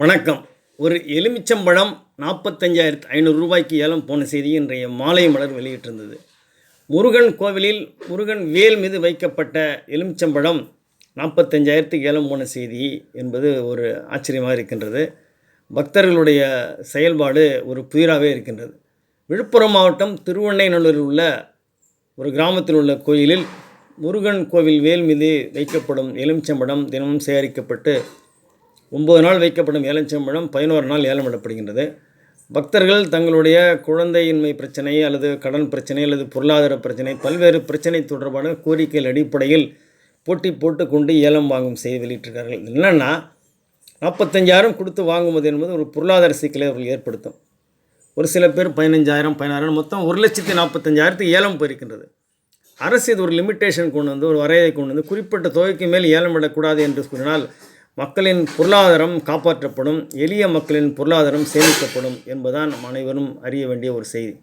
வணக்கம். ஒரு எலுமிச்சம்பழம் 45,500 ரூபாய்க்கு ஏலம் போன செய்தி இன்றைய மாலை மலர் வெளியிட்டிருந்தது. முருகன் கோவிலில் முருகன் வேல் மீது வைக்கப்பட்ட எலுமிச்சம்பழம் 45,000க்கு ஏலம் போன செய்தி என்பது ஒரு ஆச்சரியமாக இருக்கின்றது. பக்தர்களுடைய செயல்பாடு ஒரு புதிராகவே இருக்கின்றது. விழுப்புரம் மாவட்டம் திருவெண்ணைநல்லூரில் உள்ள ஒரு கிராமத்தில் உள்ள கோயிலில் முருகன் கோவில் வேல் மீது வைக்கப்படும் எலுமிச்சம்பழம் தினமும் சேகரிக்கப்பட்டு 9 நாள் வைக்கப்படும் எலுமிச்சம்பழம் 11 நாள் ஏலமிடப்படுகின்றது. பக்தர்கள் தங்களுடைய குழந்தையின்மை பிரச்சனை அல்லது கடன் பிரச்சனை அல்லது பொருளாதார பிரச்சனை பல்வேறு பிரச்சனை தொடர்பான கோரிக்கைகள் அடிப்படையில் போட்டி போட்டு கொண்டு ஏலம் வாங்கும் செய்தி வெளியிட்டிருக்கார்கள். என்னென்னா 45,000 கொடுத்து வாங்குவது என்பது ஒரு பொருளாதார சிக்கலை அவர்கள் ஏற்படுத்தும். ஒரு சில பேர் 15,000 16,000 மொத்தம் 1,45,000க்கு ஏலம் போயிருக்கின்றது. அரசு இது ஒரு லிமிட்டேஷன் கொண்டு வந்து ஒரு வரையை கொண்டு வந்து குறிப்பிட்ட தொகைக்கு மேல் ஏலம் விடக்கூடாது என்று கூறினால் மக்களின் பொருளாதாரம் காப்பாற்றப்படும், எளிய மக்களின் பொருளாதாரம் சேமிக்கப்படும் என்பதுதான் நம் அனைவரும் அறிய வேண்டிய ஒரு செய்தி.